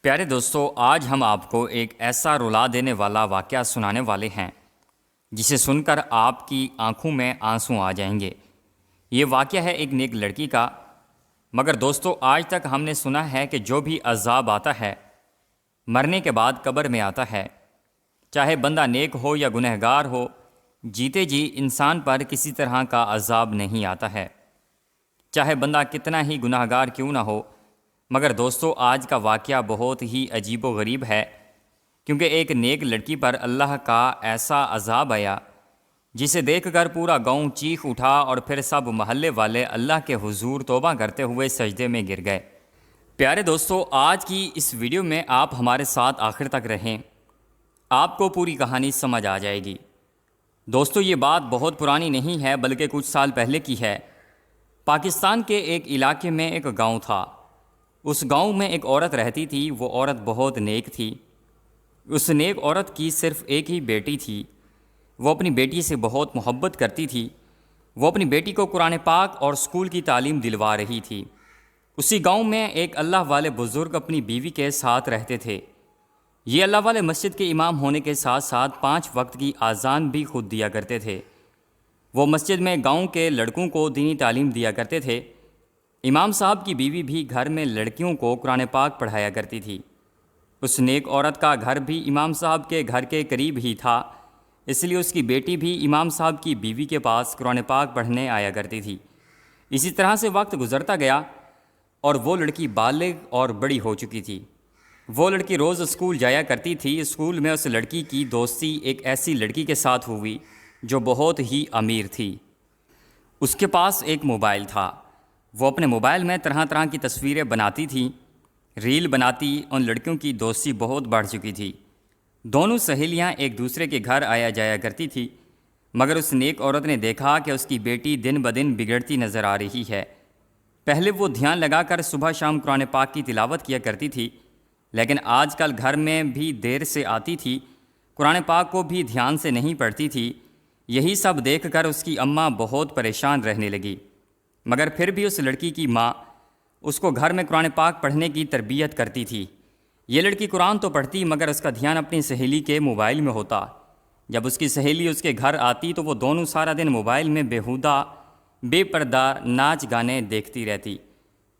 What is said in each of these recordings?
پیارے دوستو، آج ہم آپ کو ایک ایسا رلا دینے والا واقعہ سنانے والے ہیں جسے سن کر آپ کی آنکھوں میں آنسو آ جائیں گے۔ یہ واقعہ ہے ایک نیک لڑکی کا۔ مگر دوستو، آج تک ہم نے سنا ہے کہ جو بھی عذاب آتا ہے مرنے کے بعد قبر میں آتا ہے، چاہے بندہ نیک ہو یا گنہگار ہو، جیتے جی انسان پر کسی طرح کا عذاب نہیں آتا ہے، چاہے بندہ کتنا ہی گنہگار کیوں نہ ہو۔ مگر دوستو، آج کا واقعہ بہت ہی عجیب و غریب ہے، کیونکہ ایک نیک لڑکی پر اللہ کا ایسا عذاب آیا جسے دیکھ کر پورا گاؤں چیخ اٹھا، اور پھر سب محلے والے اللہ کے حضور توبہ کرتے ہوئے سجدے میں گر گئے۔ پیارے دوستو، آج کی اس ویڈیو میں آپ ہمارے ساتھ آخر تک رہیں، آپ کو پوری کہانی سمجھ آ جائے گی۔ دوستو، یہ بات بہت پرانی نہیں ہے بلکہ کچھ سال پہلے کی ہے۔ پاکستان کے ایک علاقے میں ایک گاؤں تھا۔ اس گاؤں میں ایک عورت رہتی تھی۔ وہ عورت بہت نیک تھی۔ اس نیک عورت کی صرف ایک ہی بیٹی تھی۔ وہ اپنی بیٹی سے بہت محبت کرتی تھی۔ وہ اپنی بیٹی کو قرآن پاک اور اسکول کی تعلیم دلوا رہی تھی۔ اسی گاؤں میں ایک اللہ والے بزرگ اپنی بیوی کے ساتھ رہتے تھے۔ یہ اللہ والے مسجد کے امام ہونے کے ساتھ ساتھ 5 وقت کی اذان بھی خود دیا کرتے تھے۔ وہ مسجد میں گاؤں کے لڑکوں کو دینی تعلیم دیا کرتے تھے۔ امام صاحب کی بیوی بھی گھر میں لڑکیوں کو قرآن پاک پڑھایا کرتی تھی۔ اس نیک عورت کا گھر بھی امام صاحب کے گھر کے قریب ہی تھا، اس لیے اس کی بیٹی بھی امام صاحب کی بیوی کے پاس قرآن پاک پڑھنے آیا کرتی تھی۔ اسی طرح سے وقت گزرتا گیا اور وہ لڑکی بالغ اور بڑی ہو چکی تھی۔ وہ لڑکی روز اسکول جایا کرتی تھی۔ اسکول میں اس لڑکی کی دوستی ایک ایسی لڑکی کے ساتھ ہوئی جو بہت ہی امیر تھی۔ اس کے پاس ایک موبائل تھا۔ وہ اپنے موبائل میں طرح طرح کی تصویریں بناتی تھی، ریل بناتی۔ ان لڑکیوں کی دوستی بہت بڑھ چکی تھی۔ دونوں سہیلیاں ایک دوسرے کے گھر آیا جایا کرتی تھی۔ مگر اس نیک عورت نے دیکھا کہ اس کی بیٹی دن بدن بگڑتی نظر آ رہی ہے۔ پہلے وہ دھیان لگا کر صبح شام قرآن پاک کی تلاوت کیا کرتی تھی، لیکن آج کل گھر میں بھی دیر سے آتی تھی، قرآن پاک کو بھی دھیان سے نہیں پڑھتی تھی۔ یہی سب دیکھ کر اس کی اماں بہت پریشان رہنے لگی۔ مگر پھر بھی اس لڑکی کی ماں اس کو گھر میں قرآن پاک پڑھنے کی تربیت کرتی تھی۔ یہ لڑکی قرآن تو پڑھتی مگر اس کا دھیان اپنی سہیلی کے موبائل میں ہوتا۔ جب اس کی سہیلی اس کے گھر آتی تو وہ دونوں سارا دن موبائل میں بیہودہ بے پردہ ناچ گانے دیکھتی رہتی۔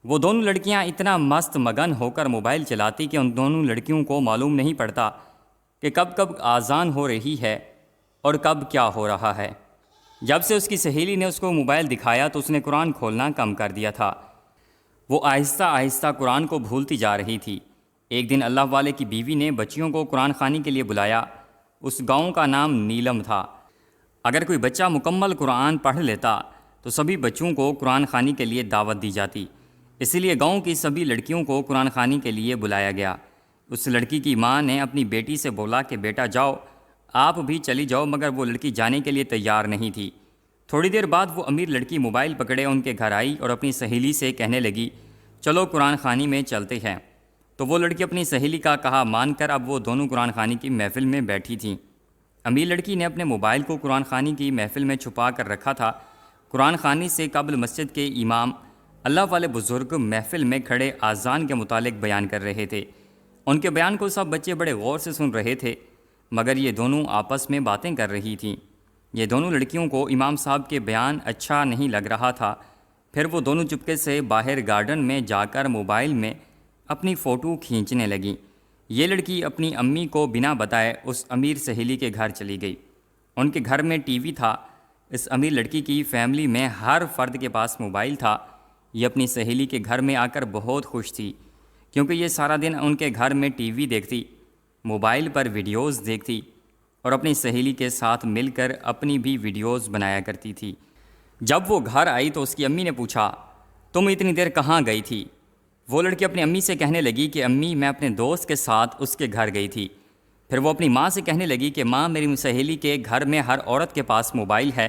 وہ دونوں لڑکیاں اتنا مست مگن ہو کر موبائل چلاتی کہ ان دونوں لڑکیوں کو معلوم نہیں پڑتا کہ کب کب اذان ہو رہی ہے اور کب کیا ہو رہا ہے۔ جب سے اس کی سہیلی نے اس کو موبائل دکھایا تو اس نے قرآن کھولنا کم کر دیا تھا۔ وہ آہستہ آہستہ قرآن کو بھولتی جا رہی تھی۔ ایک دن اللہ والے کی بیوی نے بچیوں کو قرآن خوانی کے لیے بلایا۔ اس گاؤں کا نام نیلم تھا۔ اگر کوئی بچہ مکمل قرآن پڑھ لیتا تو سبھی بچوں کو قرآن خوانی کے لیے دعوت دی جاتی۔ اسی لیے گاؤں کی سبھی لڑکیوں کو قرآن خوانی کے لیے بلایا گیا۔ اس لڑکی کی ماں نے اپنی بیٹی سے بولا کہ بیٹا جاؤ، آپ بھی چلی جاؤ، مگر وہ لڑکی جانے کے لیے تیار نہیں تھی۔ تھوڑی دیر بعد وہ امیر لڑکی موبائل پکڑے ان کے گھر آئی اور اپنی سہیلی سے کہنے لگی چلو قرآن خوانی میں چلتے ہیں۔ تو وہ لڑکی اپنی سہیلی کا کہا مان کر اب وہ دونوں قرآن خوانی کی محفل میں بیٹھی تھیں۔ امیر لڑکی نے اپنے موبائل کو قرآن خوانی کی محفل میں چھپا کر رکھا تھا۔ قرآن خوانی سے قبل مسجد کے امام اللہ والے بزرگ محفل میں کھڑے اذان کے متعلق بیان کر رہے تھے۔ ان کے بیان کو سب بچے بڑے غور سے سن رہے تھے، مگر یہ دونوں آپس میں باتیں کر رہی تھیں۔ یہ دونوں لڑکیوں کو امام صاحب کے بیان اچھا نہیں لگ رہا تھا۔ پھر وہ دونوں چپکے سے باہر گارڈن میں جا کر موبائل میں اپنی فوٹو کھینچنے لگیں۔ یہ لڑکی اپنی امی کو بنا بتائے اس امیر سہیلی کے گھر چلی گئی۔ ان کے گھر میں ٹی وی تھا۔ اس امیر لڑکی کی فیملی میں ہر فرد کے پاس موبائل تھا۔ یہ اپنی سہیلی کے گھر میں آ کر بہت خوش تھی، کیونکہ یہ سارا دن ان کے گھر میں ٹی وی دیکھتی، موبائل پر ویڈیوز دیکھتی اور اپنی سہیلی کے ساتھ مل کر اپنی بھی ویڈیوز بنایا کرتی تھی۔ جب وہ گھر آئی تو اس کی امی نے پوچھا تم اتنی دیر کہاں گئی تھی؟ وہ لڑکی اپنی امی سے کہنے لگی کہ امی میں اپنے دوست کے ساتھ اس کے گھر گئی تھی۔ پھر وہ اپنی ماں سے کہنے لگی کہ ماں میری سہیلی کے گھر میں ہر عورت کے پاس موبائل ہے،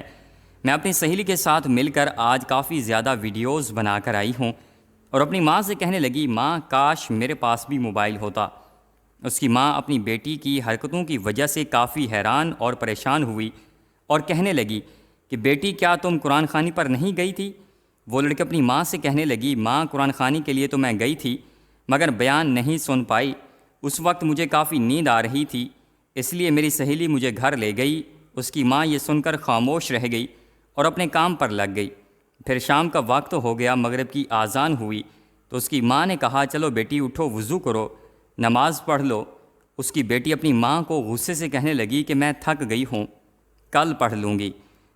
میں اپنی سہیلی کے ساتھ مل کر آج کافی زیادہ ویڈیوز بنا کر آئی ہوں۔ اور اپنی ماں سے کہنے لگی ماں کاش میرے پاس بھی موبائل ہوتا۔ اس کی ماں اپنی بیٹی کی حرکتوں کی وجہ سے کافی حیران اور پریشان ہوئی اور کہنے لگی کہ بیٹی کیا تم قرآن خوانی پر نہیں گئی تھی؟ وہ لڑکی اپنی ماں سے کہنے لگی ماں قرآن خوانی کے لیے تو میں گئی تھی، مگر بیان نہیں سن پائی۔ اس وقت مجھے کافی نیند آ رہی تھی، اس لیے میری سہیلی مجھے گھر لے گئی۔ اس کی ماں یہ سن کر خاموش رہ گئی اور اپنے کام پر لگ گئی۔ پھر شام کا وقت ہو گیا، مغرب کی اذان ہوئی تو اس کی ماں نے کہا چلو بیٹی اٹھو، وضو کرو، نماز پڑھ لو۔ اس کی بیٹی اپنی ماں کو غصے سے کہنے لگی کہ میں تھک گئی ہوں، کل پڑھ لوں گی۔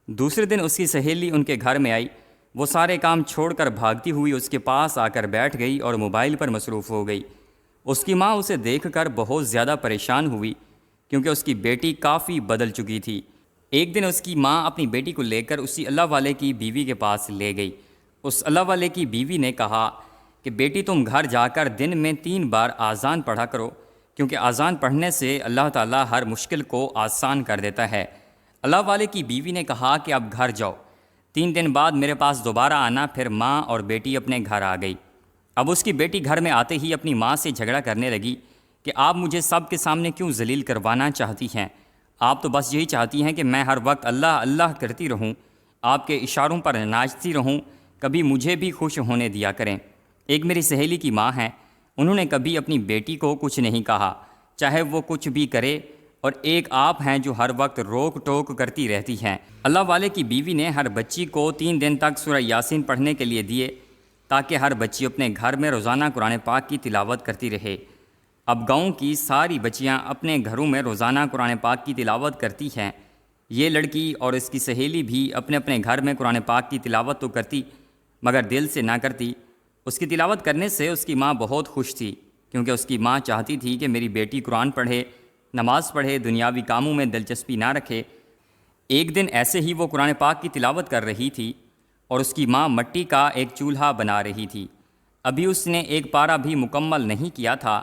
دوسرے دن اس کی سہیلی ان کے گھر میں آئی، وہ سارے کام چھوڑ کر بھاگتی ہوئی اس کے پاس آ کر بیٹھ گئی اور موبائل پر مصروف ہو گئی۔ اس کی ماں اسے دیکھ کر بہت زیادہ پریشان ہوئی کیونکہ اس کی بیٹی کافی بدل چکی تھی۔ ایک دن اس کی ماں اپنی بیٹی کو لے کر اسی اللہ والے کی بیوی کے پاس لے گئی۔ اس اللہ والے کی بیوی نے کہا کہ بیٹی تم گھر جا کر دن میں 3 بار اذان پڑھا کرو، کیونکہ اذان پڑھنے سے اللہ تعالیٰ ہر مشکل کو آسان کر دیتا ہے۔ اللہ والے کی بیوی نے کہا کہ اب گھر جاؤ، 3 دن بعد میرے پاس دوبارہ آنا۔ پھر ماں اور بیٹی اپنے گھر آ گئی۔ اب اس کی بیٹی گھر میں آتے ہی اپنی ماں سے جھگڑا کرنے لگی کہ آپ مجھے سب کے سامنے کیوں ذلیل کروانا چاہتی ہیں؟ آپ تو بس یہی چاہتی ہیں کہ میں ہر وقت اللہ اللہ کرتی رہوں، آپ کے اشاروں پر ناچتی رہوں، کبھی مجھے بھی خوش ہونے دیا کریں۔ ایک میری سہیلی کی ماں ہیں، انہوں نے کبھی اپنی بیٹی کو کچھ نہیں کہا، چاہے وہ کچھ بھی کرے، اور ایک آپ ہیں جو ہر وقت روک ٹوک کرتی رہتی ہیں۔ اللہ والے کی بیوی نے ہر بچی کو 3 دن تک سورہ یاسین پڑھنے کے لیے دیے تاکہ ہر بچی اپنے گھر میں روزانہ قرآن پاک کی تلاوت کرتی رہے۔ اب گاؤں کی ساری بچیاں اپنے گھروں میں روزانہ قرآن پاک کی تلاوت کرتی ہیں۔ یہ لڑکی اور اس کی سہیلی بھی اپنے اپنے گھر میں قرآن پاک کی تلاوت تو کرتی مگر دل سے نہ کرتی۔ اس کی تلاوت کرنے سے اس کی ماں بہت خوش تھی کیونکہ اس کی ماں چاہتی تھی کہ میری بیٹی قرآن پڑھے، نماز پڑھے، دنیاوی کاموں میں دلچسپی نہ رکھے۔ ایک دن ایسے ہی وہ قرآن پاک کی تلاوت کر رہی تھی اور اس کی ماں مٹی کا ایک چولہا بنا رہی تھی۔ ابھی اس نے ایک پارہ بھی مکمل نہیں کیا تھا،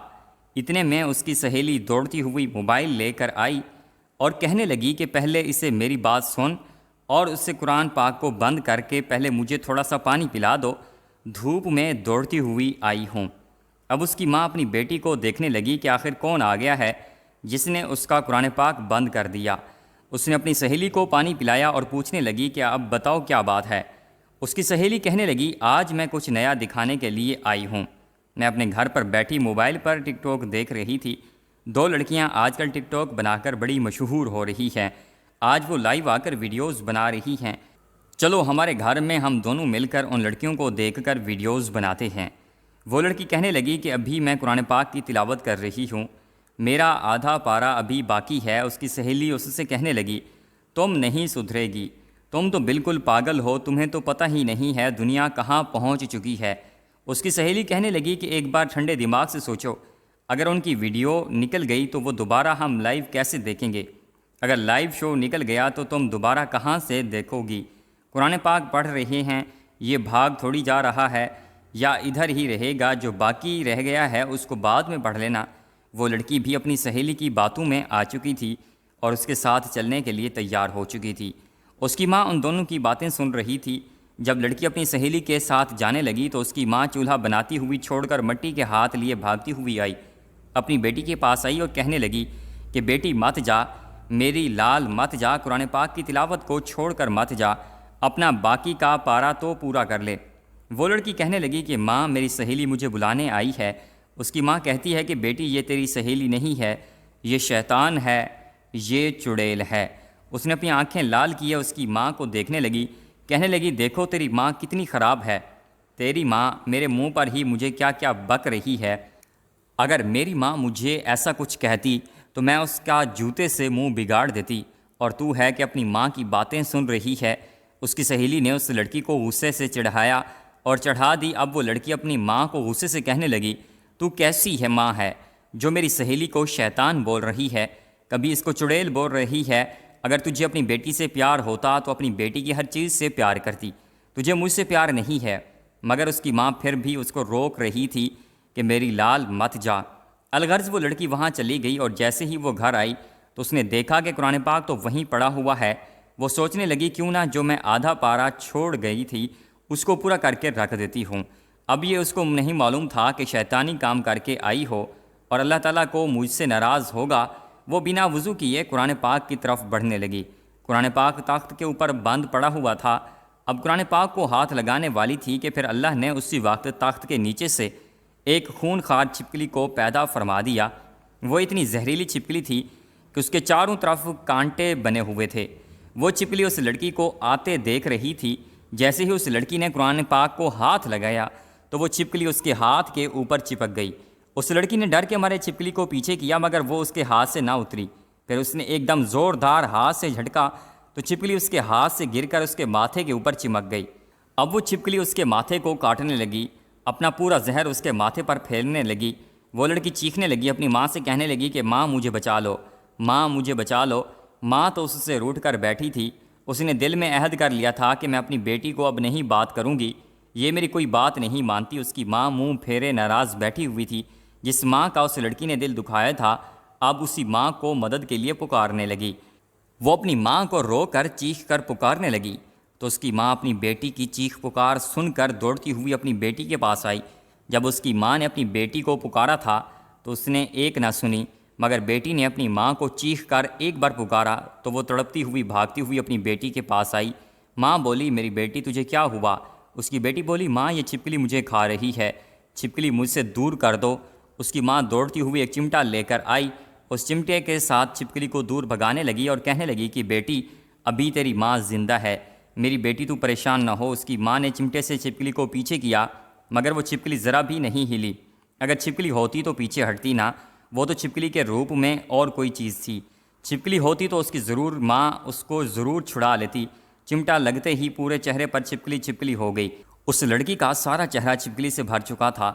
اتنے میں اس کی سہیلی دوڑتی ہوئی موبائل لے کر آئی اور کہنے لگی کہ پہلے اسے میری بات سن اور اس سے قرآن پاک کو بند کر کے پہلے مجھے تھوڑا سا پانی پلا دو، دھوپ میں دوڑتی ہوئی آئی ہوں۔ اب اس کی ماں اپنی بیٹی کو دیکھنے لگی کہ آخر کون آ گیا ہے جس نے اس کا قرآن پاک بند کر دیا۔ اس نے اپنی سہیلی کو پانی پلایا اور پوچھنے لگی کہ اب بتاؤ کیا بات ہے۔ اس کی سہیلی کہنے لگی آج میں کچھ نیا دکھانے کے لیے آئی ہوں۔ میں اپنے گھر پر بیٹھی موبائل پر ٹک ٹاک دیکھ رہی تھی۔ 2 لڑکیاں آج کل ٹک ٹاک بنا کر بڑی مشہور ہو رہی ہیں، آج وہ لائیو آ کر ویڈیوز بنا رہی ہیں، چلو ہمارے گھر میں ہم دونوں مل کر ان لڑکیوں کو دیکھ کر ویڈیوز بناتے ہیں۔ وہ لڑکی کہنے لگی کہ ابھی میں قرآن پاک کی تلاوت کر رہی ہوں، میرا آدھا پارہ ابھی باقی ہے۔ اس کی سہیلی اس سے کہنے لگی تم نہیں سدھرے گی، تم تو بالکل پاگل ہو، تمہیں تو پتہ ہی نہیں ہے دنیا کہاں پہنچ چکی ہے۔ اس کی سہیلی کہنے لگی کہ ایک بار ٹھنڈے دماغ سے سوچو، اگر ان کی ویڈیو نکل گئی تو وہ دوبارہ ہم لائیو کیسے دیکھیں گے؟ اگر لائیو شو نکل گیا تو تم دوبارہ کہاں سے دیکھو گی؟ قرآن پاک پڑھ رہے ہیں، یہ بھاگ تھوڑی جا رہا ہے، یا ادھر ہی رہے گا، جو باقی رہ گیا ہے اس کو بعد میں پڑھ لینا۔ وہ لڑکی بھی اپنی سہیلی کی باتوں میں آ چکی تھی اور اس کے ساتھ چلنے کے لیے تیار ہو چکی تھی۔ اس کی ماں ان دونوں کی باتیں سن رہی تھی۔ جب لڑکی اپنی سہیلی کے ساتھ جانے لگی تو اس کی ماں چولہا بناتی ہوئی چھوڑ کر مٹی کے ہاتھ لیے بھاگتی ہوئی آئی، اپنی بیٹی کے پاس آئی اور کہنے لگی کہ بیٹی مت جا، میری لال مت جا، قرآن پاک کی تلاوت کو چھوڑ کر مت جا، اپنا باقی کا پارہ تو پورا کر لے۔ وہ لڑکی کہنے لگی کہ ماں میری سہیلی مجھے بلانے آئی ہے۔ اس کی ماں کہتی ہے کہ بیٹی یہ تیری سہیلی نہیں ہے، یہ شیطان ہے، یہ چڑیل ہے۔ اس نے اپنی آنکھیں لال کیے اس کی ماں کو دیکھنے لگی، کہنے لگی دیکھو تیری ماں کتنی خراب ہے، تیری ماں میرے منہ پر ہی مجھے کیا کیا بک رہی ہے۔ اگر میری ماں مجھے ایسا کچھ کہتی تو میں اس کا جوتے سے منہ بگاڑ دیتی، اور تو ہے کہ اپنی ماں کی باتیں سن رہی ہے۔ اس کی سہیلی نے اس لڑکی کو غصے سے چڑھایا اور چڑھا دی۔ اب وہ لڑکی اپنی ماں کو غصے سے کہنے لگی تو کیسی ہے ماں ہے جو میری سہیلی کو شیطان بول رہی ہے، کبھی اس کو چڑیل بول رہی ہے۔ اگر تجھے اپنی بیٹی سے پیار ہوتا تو اپنی بیٹی کی ہر چیز سے پیار کرتی، تجھے مجھ سے پیار نہیں ہے۔ مگر اس کی ماں پھر بھی اس کو روک رہی تھی کہ میری لال مت جا۔ الغرض وہ لڑکی وہاں چلی گئی اور جیسے ہی وہ گھر آئی تو اس نے دیکھا کہ قرآن پاک تو وہیں پڑا ہوا ہے۔ وہ سوچنے لگی کیوں نہ جو میں آدھا پارہ چھوڑ گئی تھی اس کو پورا کر کے رکھ دیتی ہوں۔ اب یہ اس کو نہیں معلوم تھا کہ شیطانی کام کر کے آئی ہو اور اللہ تعالیٰ کو مجھ سے ناراض ہوگا۔ وہ بنا وضو کیے قرآن پاک کی طرف بڑھنے لگی۔ قرآن پاک تخت کے اوپر بند پڑا ہوا تھا۔ اب قرآن پاک کو ہاتھ لگانے والی تھی کہ پھر اللہ نے اسی وقت تخت کے نیچے سے ایک خون خوار چھپکلی کو پیدا فرما دیا۔ وہ اتنی زہریلی چھپکلی تھی کہ اس کے چاروں طرف کانٹے بنے ہوئے تھے۔ وہ چھپکلی اس لڑکی کو آتے دیکھ رہی تھی۔ جیسے ہی اس لڑکی نے قرآن پاک کو ہاتھ لگایا تو وہ چھپکلی اس کے ہاتھ کے اوپر چپک گئی۔ اس لڑکی نے ڈر کے مارے چھپکلی کو پیچھے کیا، مگر وہ اس کے ہاتھ سے نہ اتری۔ پھر اس نے ایک دم زوردار ہاتھ سے جھٹکا تو چھپکلی اس کے ہاتھ سے گر کر اس کے ماتھے کے اوپر چمک گئی۔ اب وہ چھپکلی اس کے ماتھے کو کاٹنے لگی، اپنا پورا زہر اس کے ماتھے پر پھیلنے لگی۔ وہ لڑکی چیخنے لگی، اپنی ماں سے کہنے لگی کہ ماں مجھے بچا لو، ماں مجھے بچا لو۔ ماں تو اس سے روٹھ کر بیٹھی تھی۔ اس نے دل میں عہد کر لیا تھا کہ میں اپنی بیٹی کو اب نہیں بات کروں گی، یہ میری کوئی بات نہیں مانتی۔ اس کی ماں منہ پھیرے ناراض بیٹھی ہوئی تھی۔ جس ماں کا اس لڑکی نے دل دکھایا تھا، اب اسی ماں کو مدد کے لیے پکارنے لگی۔ وہ اپنی ماں کو رو کر چیخ کر پکارنے لگی تو اس کی ماں اپنی بیٹی کی چیخ پکار سن کر دوڑتی ہوئی اپنی بیٹی کے پاس آئی۔ جب اس کی ماں نے اپنی بیٹی کو پکارا تھا تو اس نے ایک نہ سنی، مگر بیٹی نے اپنی ماں کو چیخ کر ایک بار پکارا تو وہ تڑپتی ہوئی بھاگتی ہوئی اپنی بیٹی کے پاس آئی۔ ماں بولی، میری بیٹی تجھے کیا ہوا؟ اس کی بیٹی بولی، ماں یہ چھپکلی مجھے کھا رہی ہے، چھپکلی مجھ سے دور کر دو۔ اس کی ماں دوڑتی ہوئی ایک چمٹا لے کر آئی، اس چمٹے کے ساتھ چھپکلی کو دور بھگانے لگی اور کہنے لگی کہ بیٹی ابھی تیری ماں زندہ ہے، میری بیٹی تو پریشان نہ ہو۔ اس کی ماں نے چمٹے سے چھپکلی کو پیچھے کیا، مگر وہ چھپکلی ذرا بھی نہیں ہلی۔ اگر چھپکلی ہوتی تو پیچھے ہٹتی نہ، وہ تو چھپکلی کے روپ میں اور کوئی چیز تھی۔ چھپکلی ہوتی تو اس کی ضرور ماں اس کو ضرور چھڑا لیتی۔ چمٹا لگتے ہی پورے چہرے پر چھپکلی چھپکلی ہو گئی۔ اس لڑکی کا سارا چہرہ چھپکلی سے بھر چکا تھا۔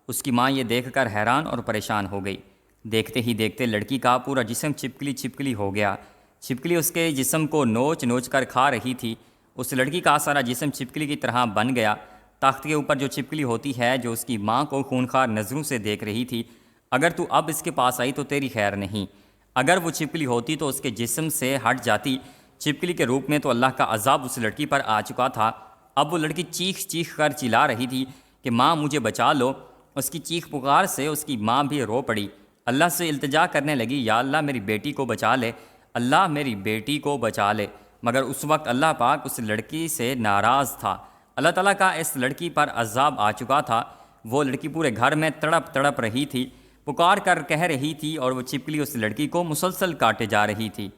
اس کی ماں یہ دیکھ کر حیران اور پریشان ہو گئی۔ دیکھتے ہی دیکھتے لڑکی کا پورا جسم چھپکلی چھپکلی ہو گیا۔ چھپکلی اس کے جسم کو نوچ نوچ کر کھا رہی تھی۔ اس لڑکی کا سارا جسم چھپکلی کی طرح بن گیا۔ تخت کے اوپر جو چھپکلی ہوتی ہے، جو اس کی ماں کو خونخوار نظروں سے دیکھ رہی تھی، اگر تو اب اس کے پاس آئی تو تیری خیر نہیں۔ اگر وہ چھپکلی ہوتی تو اس کے جسم سے ہٹ جاتی۔ چھپکلی کے روپ میں تو اللہ کا عذاب اس لڑکی پر آ چکا تھا۔ اب وہ لڑکی چیخ چیخ کر چلا رہی تھی کہ ماں مجھے بچا لو۔ اس کی چیخ پکار سے اس کی ماں بھی رو پڑی، اللہ سے التجا کرنے لگی، یا اللہ میری بیٹی کو بچا لے، اللہ میری بیٹی کو بچا لے۔ مگر اس وقت اللہ پاک اس لڑکی سے ناراض تھا۔ اللہ تعالیٰ کا اس لڑکی پر عذاب آ چکا تھا۔ وہ لڑکی پورے گھر میں تڑپ تڑپ رہی تھی، پکار کر کہہ رہی تھی، اور وہ چھپکلی اس لڑکی کو مسلسل کاٹے جا رہی تھی۔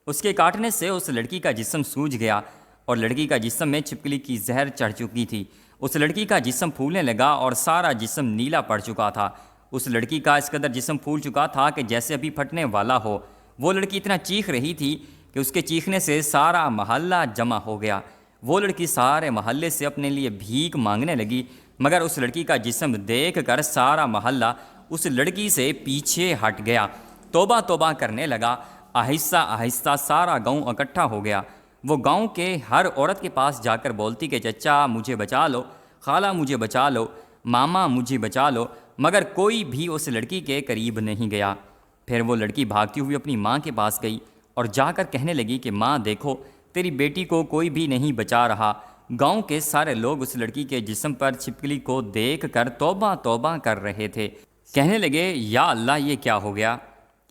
اس کے کاٹنے سے اس لڑکی کا جسم سوج گیا اور لڑکی کا جسم میں چھپکلی کی زہر چڑھ چکی تھی۔ اس لڑکی کا جسم پھولنے لگا اور سارا جسم نیلا پڑ چکا تھا۔ اس لڑکی کا اس قدر جسم پھول چکا تھا کہ جیسے ابھی پھٹنے والا ہو۔ وہ لڑکی اتنا چیخ رہی تھی کہ اس کے چیخنے سے سارا محلہ جمع ہو گیا۔ وہ لڑکی سارے محلے سے اپنے لیے بھیک مانگنے لگی، مگر اس لڑکی کا جسم دیکھ کر سارا محلہ اس لڑکی سے پیچھے ہٹ گیا۔ توبہ توبہ کرنے لگا۔ آہستہ آہستہ سارا گاؤں اکٹھا ہو گیا۔ وہ گاؤں کے ہر عورت کے پاس جا کر بولتی کہ چچا مجھے بچا لو، خالہ مجھے بچا لو، ماما مجھے بچا لو، مگر کوئی بھی اس لڑکی کے قریب نہیں گیا۔ پھر وہ لڑکی بھاگتی ہوئی اپنی ماں کے پاس گئی اور جا کر کہنے لگی کہ ماں دیکھو، تیری بیٹی کو کوئی بھی نہیں بچا رہا۔ گاؤں کے سارے لوگ اس لڑکی کے جسم پر چھپکلی کو دیکھ کر توبہ توبہ کر رہے تھے۔ کہنے لگے، یا اللہ یہ کیا ہو گیا؟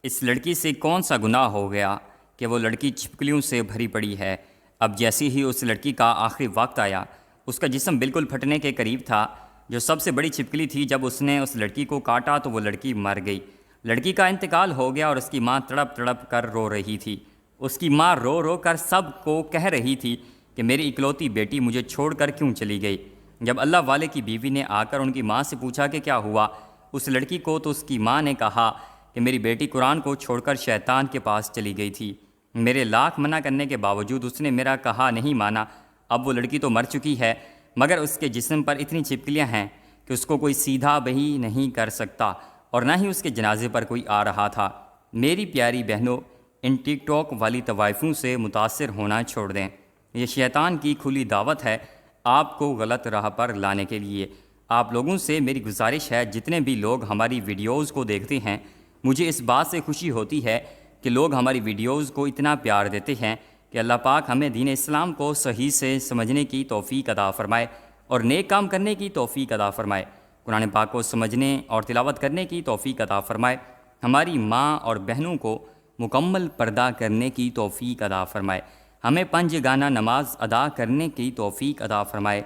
اس لڑکی سے کون سا گناہ ہو گیا کہ وہ لڑکی چھپکلیوں سے بھری پڑی ہے؟ اب جیسی ہی اس لڑکی کا آخری وقت آیا، اس کا جسم بالکل پھٹنے کے قریب تھا۔ جو سب سے بڑی چھپکلی تھی، جب اس نے اس لڑکی کو کاٹا تو وہ لڑکی مر گئی۔ لڑکی کا انتقال ہو گیا اور اس کی ماں تڑپ تڑپ کر رو رہی تھی۔ اس کی ماں رو رو کر سب کو کہہ رہی تھی کہ میری اکلوتی بیٹی مجھے چھوڑ کر کیوں چلی گئی۔ جب اللہ والے کی بیوی نے آ کر ان کی ماں سے پوچھا کہ کیا ہوا اس لڑکی کو، تو اس کی ماں نے کہا کہ میری بیٹی قرآن کو چھوڑ کر شیطان کے پاس چلی گئی تھی۔ میرے لاکھ منع کرنے کے باوجود اس نے میرا کہا نہیں مانا۔ اب وہ لڑکی تو مر چکی ہے، مگر اس کے جسم پر اتنی چھپکلیاں ہیں کہ اس کو کوئی سیدھا بہی نہیں کر سکتا، اور نہ ہی اس کے جنازے پر کوئی آ رہا تھا۔ میری پیاری بہنوں، ان ٹک ٹاک والی طوائفوں سے متاثر ہونا چھوڑ دیں۔ یہ شیطان کی کھلی دعوت ہے آپ کو غلط راہ پر لانے کے لیے۔ آپ لوگوں سے میری گزارش ہے، جتنے بھی لوگ ہماری ویڈیوز کو دیکھتے ہیں، مجھے اس بات سے خوشی ہوتی ہے کہ لوگ ہماری ویڈیوز کو اتنا پیار دیتے ہیں کہ اللہ پاک ہمیں دین اسلام کو صحیح سے سمجھنے کی توفیق عطا فرمائے اور نیک کام کرنے کی توفیق عطا فرمائے۔ قرآن پاک کو سمجھنے اور تلاوت کرنے کی توفیق عطا فرمائے۔ ہماری ماں اور بہنوں کو مکمل پردہ کرنے کی توفیق عطا فرمائے۔ ہمیں 5 گانا نماز ادا کرنے کی توفیق عطا فرمائے۔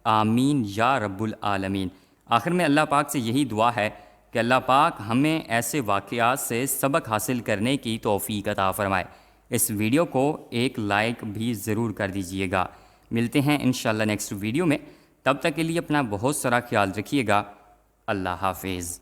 آمین یا رب العالمین۔ آخر میں اللہ پاک سے یہی دعا ہے کہ اللہ پاک ہمیں ایسے واقعات سے سبق حاصل کرنے کی توفیق عطا فرمائے۔ اس ویڈیو کو ایک لائک بھی ضرور کر دیجئے گا۔ ملتے ہیں انشاءاللہ نیکسٹ ویڈیو میں، تب تک کے لیے اپنا بہت سارا خیال رکھیے گا۔ اللہ حافظ۔